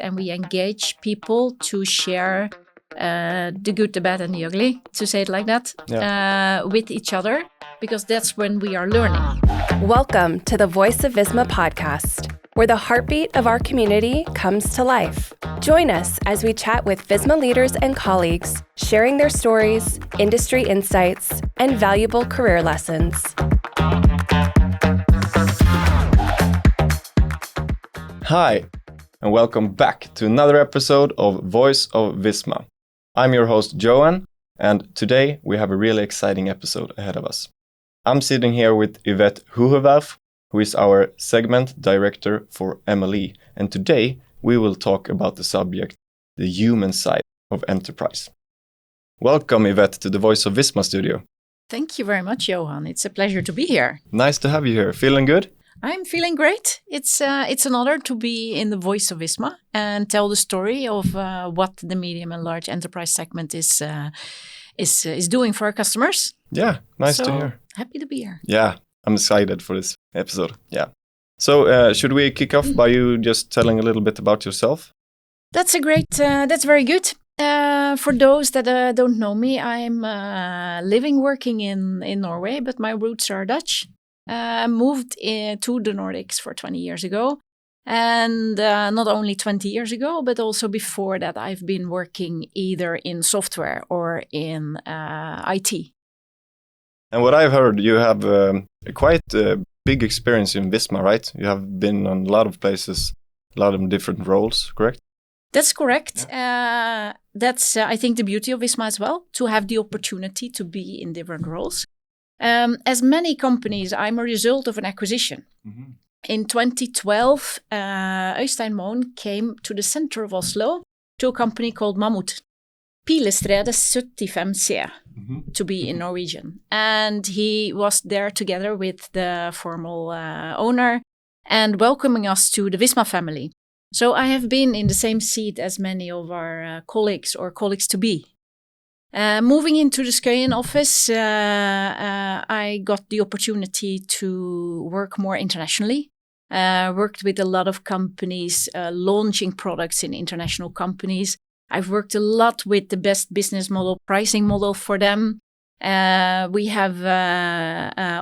and we engage people to share the good, the bad, and the ugly, to say it like that, with each other, because that's when we are learning. Welcome to the Voice of Visma podcast, where the heartbeat of our community comes to life. Join us as we chat with Visma leaders and colleagues, sharing their stories, industry insights, and valuable career lessons. Hi, and welcome back to another episode of Voice of Visma. I'm your host, Johan, and today we have a really exciting episode ahead of us. I'm sitting here with Yvette Hoogewerf, who is our segment director for MLE, and today we will talk about the subject, the human side of enterprise. Welcome, Yvette, to the Voice of Visma studio. Thank you very much, Johan. It's a pleasure to be here. Nice to have you here. Feeling good? I'm feeling great. It's an honor to be in the Voice of Visma and tell the story of what the medium and large enterprise segment is doing for our customers. Yeah, nice to hear. Happy to be here. Yeah, I'm excited for this episode. Yeah. So should we kick off by you just telling a little bit about yourself? That's very good. For those that don't know me, I'm working in Norway, but my roots are Dutch. Moved to the Nordics for 20 years ago. And not only 20 years ago, but also before that, I've been working either in software or in IT. And what I've heard, you have quite a big experience in Visma, right? You have been on a lot of places, a lot of different roles, correct? That's correct. Yeah. That's, I think, the beauty of Visma as well, to have the opportunity to be in different roles. As many companies, I'm a result of an acquisition. Mm-hmm. In 2012, Øystein Moen came to the center of Oslo to a company called Mammut. Pilestredet 75C, to be in Norwegian. And he was there together with the formal owner and welcoming us to the Visma family. So I have been in the same seat as many of our colleagues or colleagues to be. Moving into the Skøyen office, I got the opportunity to work more internationally. Worked with a lot of companies, launching products in international companies. I've worked a lot with the best business model, pricing model for them. We have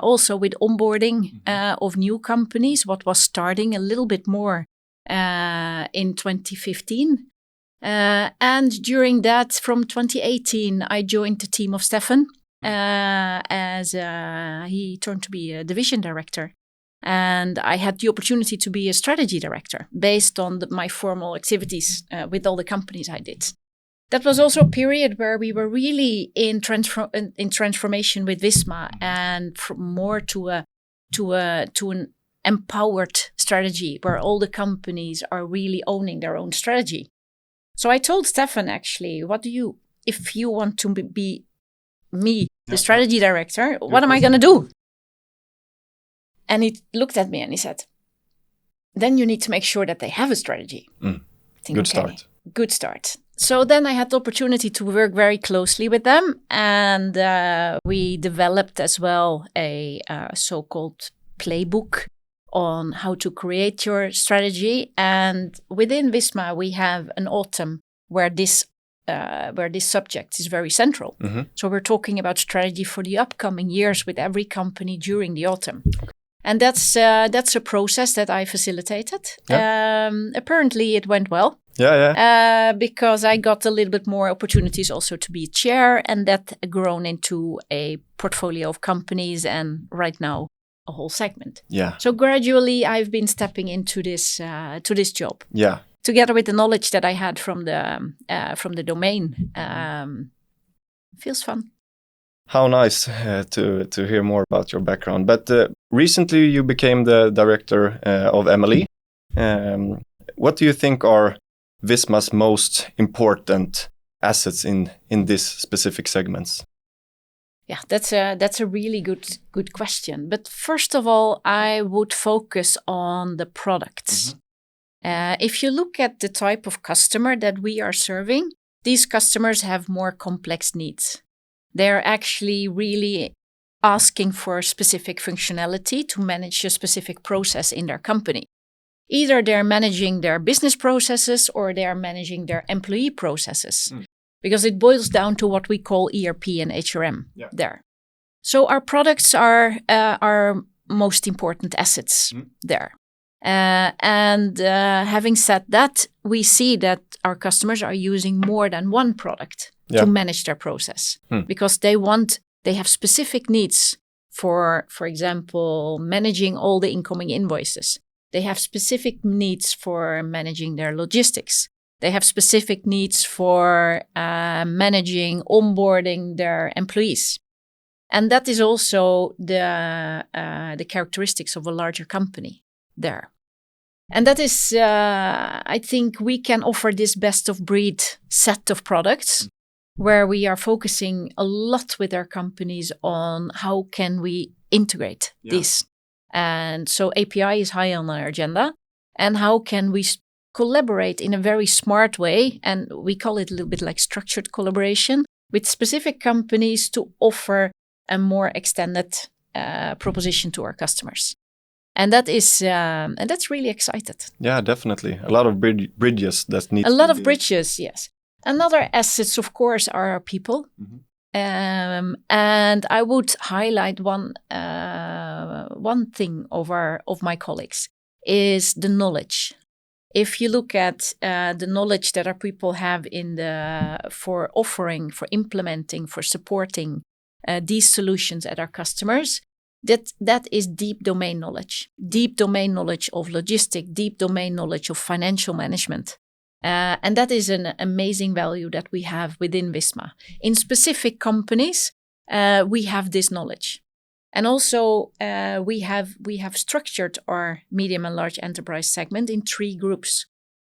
also with onboarding of new companies, what was starting a little bit more in 2015. And during that, from 2018, I joined the team of Stefan as he turned to be a division director. And I had the opportunity to be a strategy director based on my formal activities with all the companies I did. That was also a period where we were really in transformation with Visma and more to an empowered strategy where all the companies are really owning their own strategy. So I told Stefan, actually, if you want to be me, the strategy director, what am I going to do? And he looked at me and he said, then you need to make sure that they have a strategy. Good start. So then I had the opportunity to work very closely with them. And we developed as well a so-called playbook on how to create your strategy. And within Visma, we have an autumn where this subject is very central. Mm-hmm. So we're talking about strategy for the upcoming years with every company during the autumn. Okay. And that's a process that I facilitated. Yeah. Apparently it went well. Yeah. Because I got a little bit more opportunities also to be chair, and that grown into a portfolio of companies, and right now a whole segment. Yeah. So gradually I've been stepping into this job. Yeah. Together with the knowledge that I had from the domain. Feels fun. How nice to hear more about your background. But recently you became the director of MLE. What do you think are Visma's most important assets in this specific segments? Yeah, that's a really good question. But first of all, I would focus on the products. Mm-hmm. If you look at the type of customer that we are serving, these customers have more complex needs. They're actually really asking for specific functionality to manage a specific process in their company. Either they're managing their business processes or they're managing their employee processes. Because it boils down to what we call ERP and HRM there. So our products are our most important assets there. And having said that, we see that our customers are using more than one product to manage their process because they have specific needs for example, managing all the incoming invoices. They have specific needs for managing their logistics. They have specific needs for managing, onboarding their employees. And that is also the characteristics of a larger company there. And that is, I think we can offer this best of breed set of products where we are focusing a lot with our companies on how can we integrate this. And so API is high on our agenda. And how can we collaborate in a very smart way? And we call it a little bit like structured collaboration with specific companies to offer a more extended proposition to our customers. And that is, and that's really excited. Yeah, definitely. A lot of bridges that need. A lot of bridges, yes. Another assets, of course, are our people. And I would highlight one thing of my colleagues is the knowledge. If you look at the knowledge that our people have for offering, for implementing, for supporting these solutions at our customers, that is deep domain knowledge of logistics, deep domain knowledge of financial management. And that is an amazing value that we have within Visma. In specific companies, we have this knowledge. And also, we have structured our medium and large enterprise segment in 3 groups,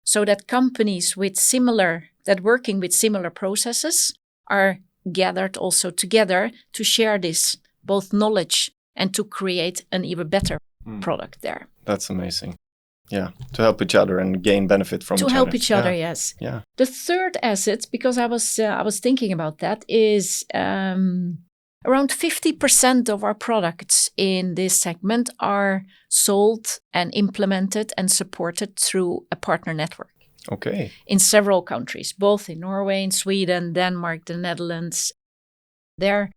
so that companies working with similar processes are gathered also together to share this both knowledge and to create an even better product there. That's amazing. Yeah, to help each other and gain benefit from each other. To help each other, yes. Yeah. The third asset, because I was thinking about that, is around 50% of our products in this segment are sold and implemented and supported through a partner network. Okay. In several countries, both in Norway, in Sweden, Denmark, the Netherlands, there.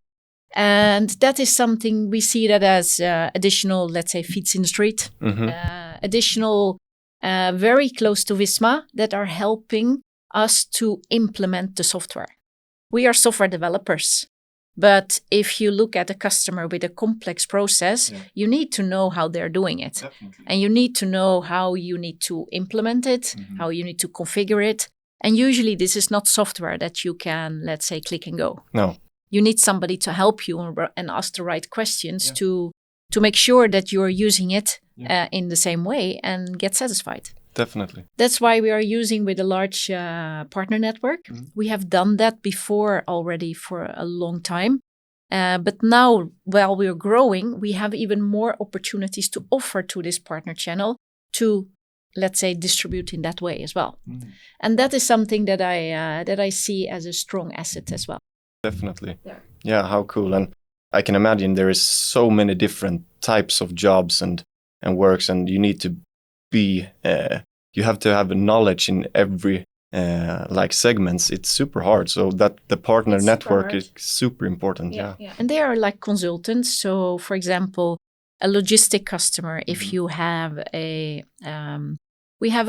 And that is something we see that as additional, let's say, feet in the street, additional, very close to Visma that are helping us to implement the software. We are software developers, but if you look at a customer with a complex process, you need to know how they're doing it. Definitely. And you need to know how you need to implement it, how you need to configure it. And usually this is not software that you can, let's say, click and go. No. You need somebody to help you and ask the right questions to make sure that you're using it in the same way and get satisfied. Definitely. That's why we are using with a large partner network. We have done that before already for a long time. But now, while we're growing, we have even more opportunities to offer to this partner channel to, let's say, distribute in that way as well. And that is something that I see as a strong asset as well. Definitely. Yeah, how cool. And I can imagine there is so many different types of jobs and works, and you need to be, you have to have a knowledge in every segments. It's super hard. So that the partner network is super important. Yeah. And they are like consultants. So for example, a logistic customer, if you have we have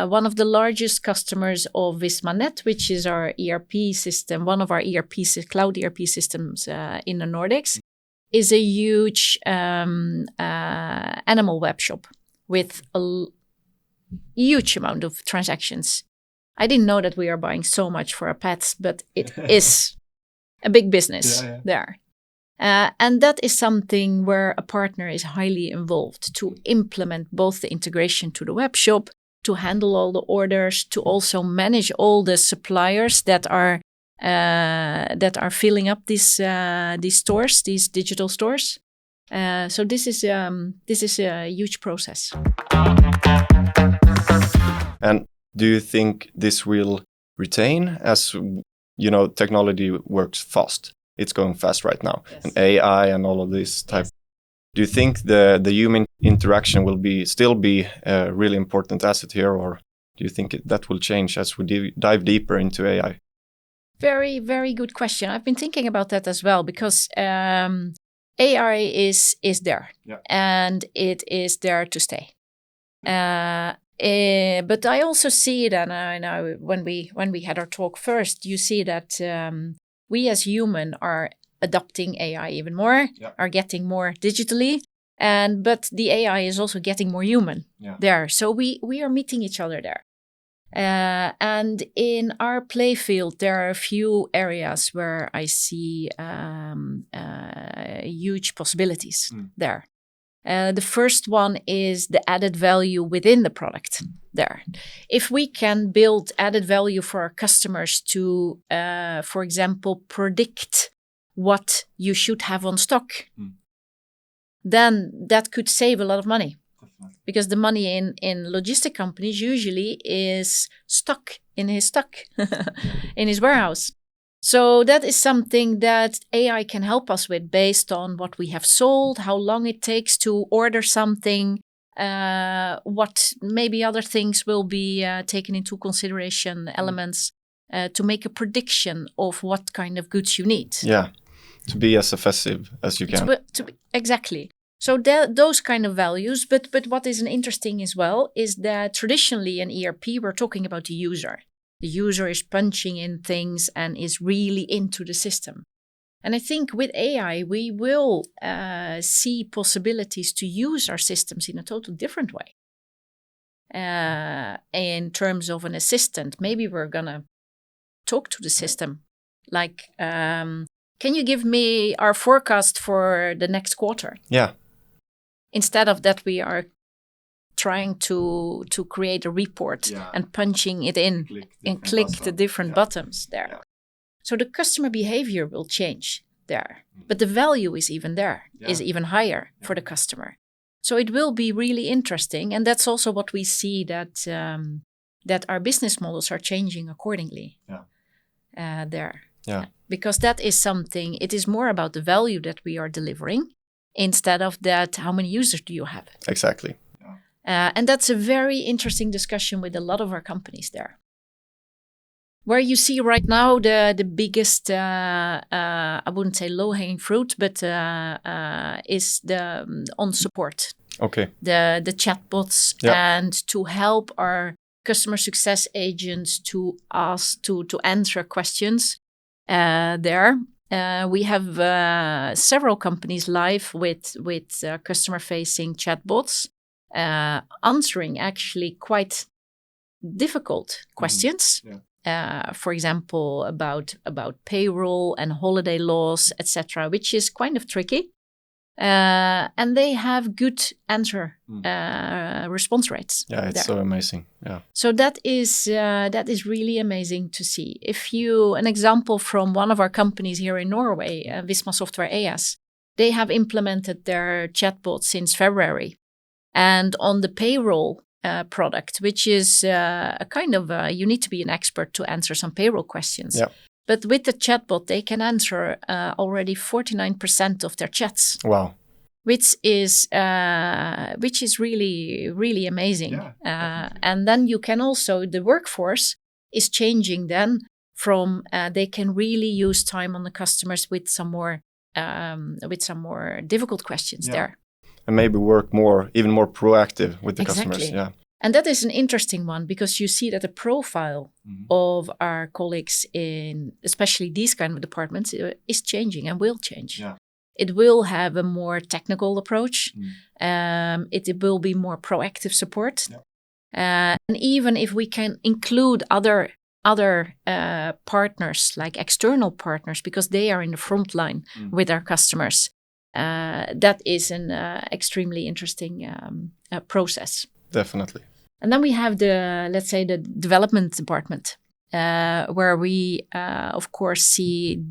one of the largest customers of Visma.net, which is our ERP system, one of our cloud ERP systems in the Nordics, is a huge animal web shop with a huge amount of transactions. I didn't know that we are buying so much for our pets, but it is a big business there. And that is something where a partner is highly involved to implement both the integration to the web shop, to handle all the orders, to also manage all the suppliers that are filling up these stores, these digital stores. So this is a huge process. And do you think this will retain as technology works fast? It's going fast right now, and AI and all of this type. Do you think the human interaction will still be a really important asset here, or do you think that will change as we dive deeper into AI? Very, very good question. I've been thinking about that as well, because AI is there, and it is there to stay. But I also see it, and I know when we had our talk first, you see that we as human are adopting AI even more, are getting more digitally, but the AI is also getting more human there. So we are meeting each other there. And in our play field, there are a few areas where I see huge possibilities there. The first one is the added value within the product there. If we can build added value for our customers to, for example, predict what you should have on stock, then that could save a lot of money. Because the money in logistic companies usually is stuck in his in his warehouse. So that is something that AI can help us with based on what we have sold, how long it takes to order something, what maybe other things will be taken into consideration, elements, to make a prediction of what kind of goods you need. Yeah, to be as effective as you can. Exactly. So those kind of values, but what is interesting as well is that traditionally in ERP, we're talking about the user. The user is punching in things and is really into the system. And I think with AI, we will see possibilities to use our systems in a totally different way. In terms of an assistant, maybe we're going to talk to the system. Like, can you give me our forecast for the next quarter? Yeah. Instead of that, we are trying to create a report and punching it in and click the different buttons there. Yeah. So the customer behavior will change there, but the value is even there, is even higher for the customer. So it will be really interesting. And that's also what we see that our business models are changing accordingly there. Yeah. Because that is something, it is more about the value that we are delivering instead of that, how many users do you have? Exactly. And that's a very interesting discussion with a lot of our companies there. Where you see right now the biggest, I wouldn't say low-hanging fruit, but is the on support. Okay. The chatbots and to help our customer success agents to ask, to answer questions there. We have several companies live with customer-facing chatbots answering actually quite difficult questions. For example, about payroll and holiday laws, etc., which is kind of tricky. And they have good answer response rates. Yeah, it's so amazing. Yeah. So that is really amazing to see. An example from one of our companies here in Norway, Visma Software AS, they have implemented their chatbot since February, and on the payroll product, which is a kind of you need to be an expert to answer some payroll questions. Yeah. But with the chatbot, they can answer already 49% of their chats. Wow. Which is really, really amazing. And then you can also, the workforce is changing then from they can really use time on the customers with some more difficult questions there. And maybe work even more proactive with the customers. Yeah. And that is an interesting one because you see that the profile of our colleagues in especially these kind of departments is changing and will change. Yeah. It will have a more technical approach. It will be more proactive support. Yeah. And even if we can include other partners, like external partners, because they are in the front line with our customers, that is an extremely interesting process. Definitely. And then we have the development department, where we, of course, see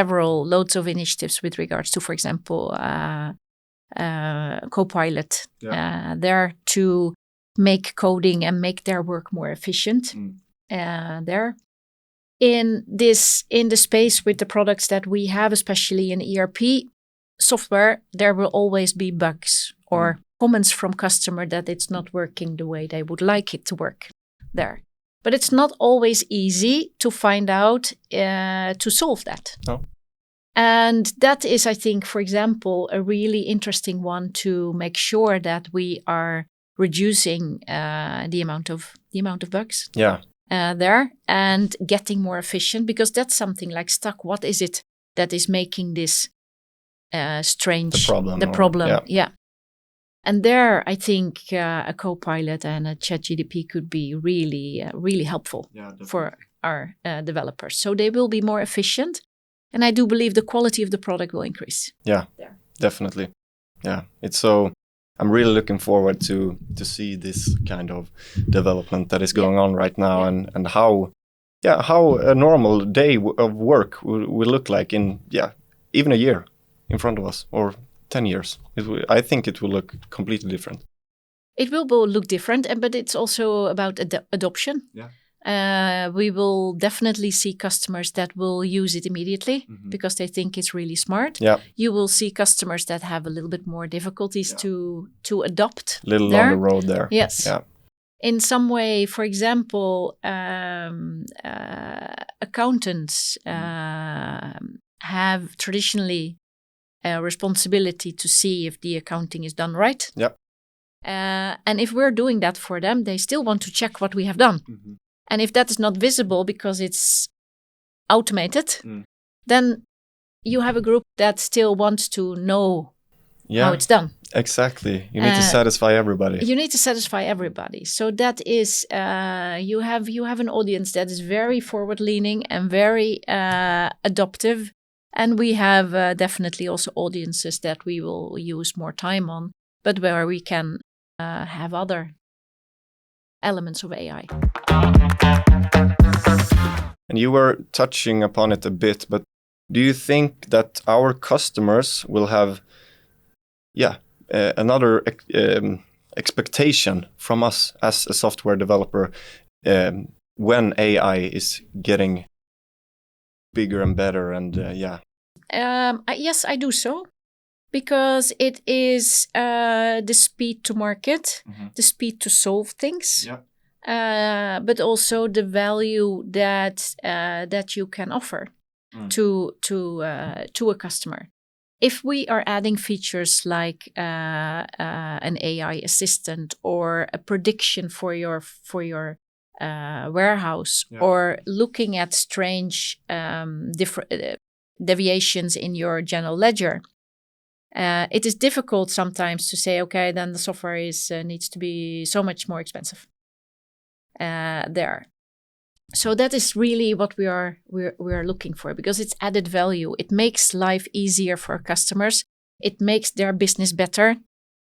loads of initiatives with regards to, for example, Copilot, there to make coding and make their work more efficient. There, in the space with the products that we have, especially in ERP, software, there will always be bugs or comments from customer that it's not working the way they would like it to work there. But it's not always easy to find out to solve that. No. And that is, I think, for example, a really interesting one to make sure that we are reducing the amount of bugs there and getting more efficient, because that's something like stuck. What is it that is making this strange? The problem. Yeah. And there, I think a Copilot and a ChatGPT could be really helpful for our developers. So they will be more efficient. And I do believe the quality of the product will increase. Yeah, definitely. Yeah, I'm really looking forward to see this kind of development that is going on right now, and how a normal day of work will look like in even a year in front of us, or 10 years. I think it will look completely different. It will look different, but it's also about adoption. Yeah. We will definitely see customers that will use it immediately because they think it's really smart. Yeah. You will see customers that have a little bit more difficulties to adopt. A little on the road there. Yes. Yeah. In some way, for example, accountants have traditionally a responsibility to see if the accounting is done right. Yeah. And if we're doing that for them, they still want to check what we have done. And if that is not visible because it's automated, then you have a group that still wants to know how it's done. Exactly. You need to satisfy everybody. You need to satisfy everybody. So that is, you have an audience that is very forward-leaning and very adoptive. And we have definitely also audiences that we will use more time on, but where we can have other elements of AI. And you were touching upon it a bit, but do you think that our customers will have another expectation from us as a software developer when AI is getting bigger and better and Yes, I do so. Because it is the speed to market, the speed to solve things, but also the value that you can offer to a customer. If we are adding features like an AI assistant or a prediction for your warehouse, or looking at strange different deviations in your general ledger. It is difficult sometimes to say, okay, then the software needs to be so much more expensive there. So that is really what we are looking for, because it's added value. It makes life easier for our customers. It makes their business better,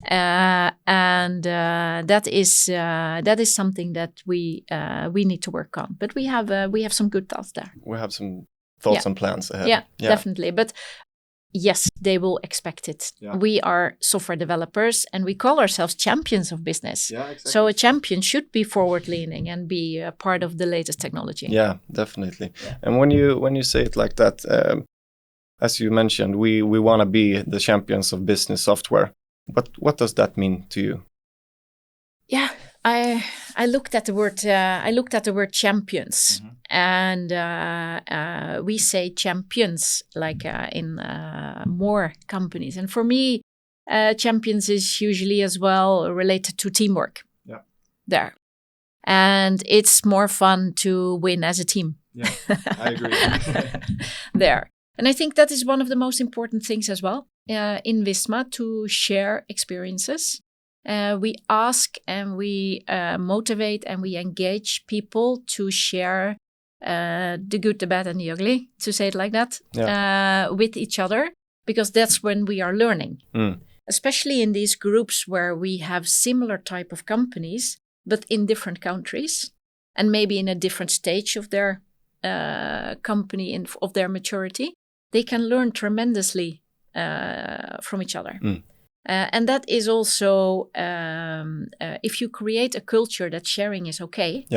and that is something that we need to work on. But we have some good thoughts there. We have some thoughts and plans ahead. Yeah, definitely. But yes, they will expect it. Yeah. We are software developers and we call ourselves champions of business. Yeah, exactly. So a champion should be forward-leaning and be a part of the latest technology. Yeah, definitely. Yeah. And when you say it like that, as you mentioned, we want to be the champions of business software. But what does that mean to you? Yeah, I looked at the word champions, and we say champions like in more companies. And for me, champions is usually as well related to teamwork. Yeah, there, and it's more fun to win as a team. Yeah, I agree. There, and I think that is one of the most important things as well in Visma, to share experiences. We ask and we motivate and we engage people to share the good, the bad, and the ugly, to say it like that, with each other, because that's when we are learning. Especially in these groups where we have similar type of companies, but in different countries, and maybe in a different stage of their company, of their maturity, they can learn tremendously from each other. And that is also, if you create a culture that sharing is okay,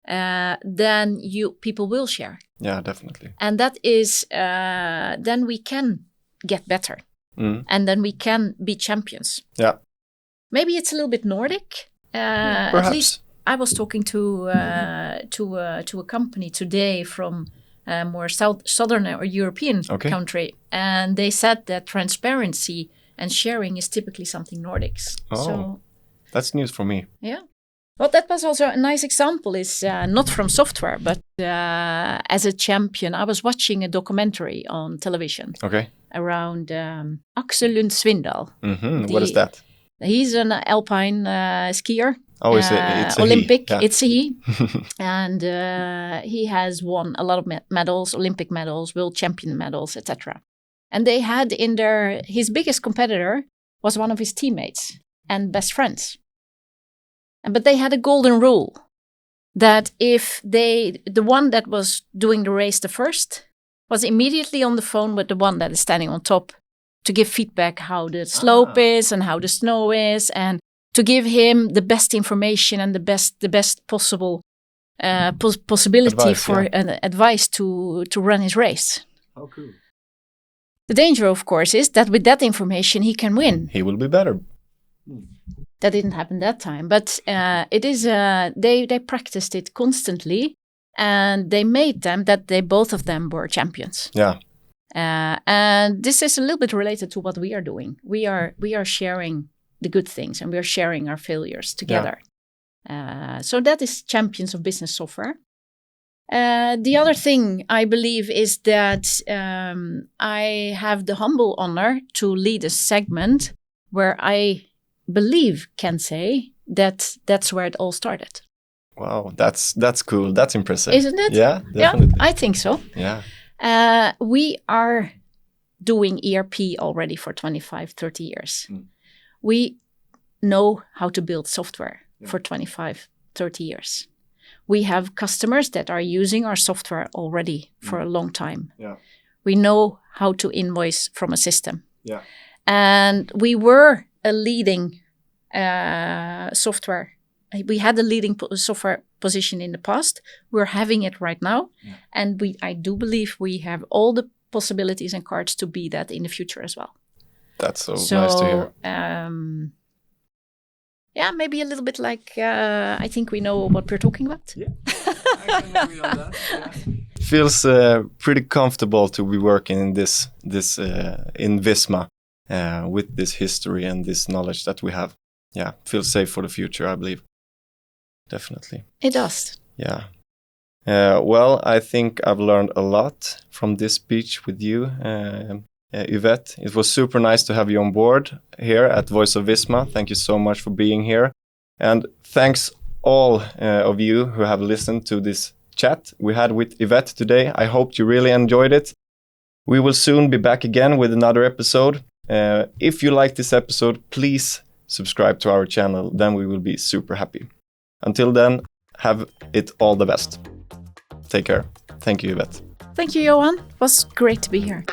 then people will share. Yeah, definitely. And that is, then we can get better. and then we can be champions. Yeah. Maybe it's a little bit Nordic. Perhaps. At least I was talking to a company today from more southern or European country, and they said that transparency and sharing is typically something Nordics. Oh, so that's news for me. Yeah. Well, that was also a nice example. Is not from software, but as a champion, I was watching a documentary on television. Okay. Around Axel Lund Svindal. What is that? He's an alpine skier. Oh, it's a Olympic. he. Yeah. It's a he. And he has won a lot of medals, Olympic medals, world champion medals, etc. And they had his biggest competitor was one of his teammates and best friends. But they had a golden rule that if the one that was doing the race the first was immediately on the phone with the one that is standing on top to give feedback how the slope is and how the snow is, and to give him the best information and the best possible possibility advice, for advice to run his race. Oh, cool. The danger, of course, is that with that information he can win. He will be better. That didn't happen that time, but it is. They practiced it constantly, and they made them that both of them were champions. Yeah. And this is a little bit related to what we are doing. We are sharing the good things, and we are sharing our failures together. Yeah. So that is champions of business software. The other thing I believe is that I have the humble honor to lead a segment where I believe can say that that's where it all started. Wow, that's cool. That's impressive. Isn't it? Yeah, definitely. Yeah, I think so. Yeah. We are doing ERP already for 25, 30 years. We know how to build software for 25, 30 years. We have customers that are using our software already for a long time. Yeah. We know how to invoice from a system. Yeah. And we were a leading software. We had a leading software position in the past. We're having it right now. Yeah. And I do believe we have all the possibilities and cards to be that in the future as well. That's so nice to hear. Yeah, maybe a little bit like, I think we know what we're talking about. Yeah, I can agree on that. Yeah. Feels pretty comfortable to be working in this in Visma with this history and this knowledge that we have. Yeah, feels safe for the future, I believe. Definitely. It does. Yeah. Well, I think I've learned a lot from this speech with you, Yvette. It was super nice to have you on board here at Voice of Visma. Thank you so much for being here. And thanks all of you who have listened to this chat we had with Yvette today. I hope you really enjoyed it. We will soon be back again with another episode. If you like this episode, please subscribe to our channel. Then we will be super happy. Until then, have it all the best. Take care. Thank you, Yvette. Thank you, Johan. It was great to be here.